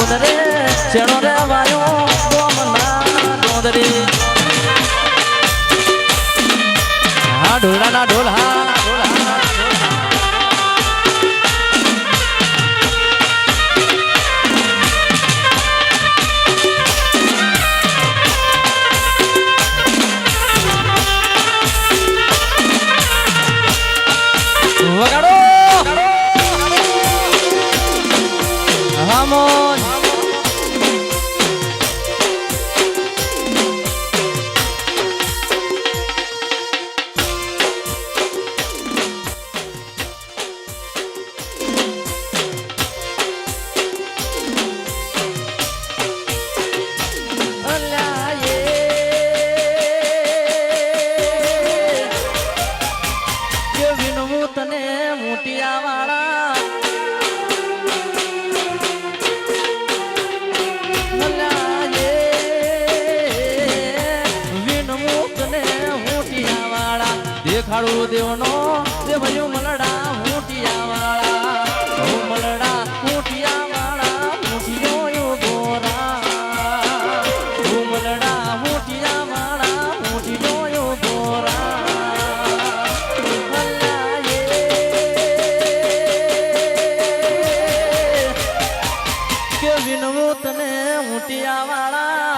ડોદરે શેણો રે વાયો ગોમના ડોદરે હા ઢોલાના ઢોલ હા વગાડો હામોન તને મોટિયા વાળા વિનમુખ ને મોટિયા વાળા દેખાડું દેવનો દેવયું મલડા મોટિયા વાળા મલડા મોટિયા વાળા મોટિયો ગોરા મલડા મોટિયા વાળા મોટિયો ગોરા વિનવું તને મોટિયા વાળા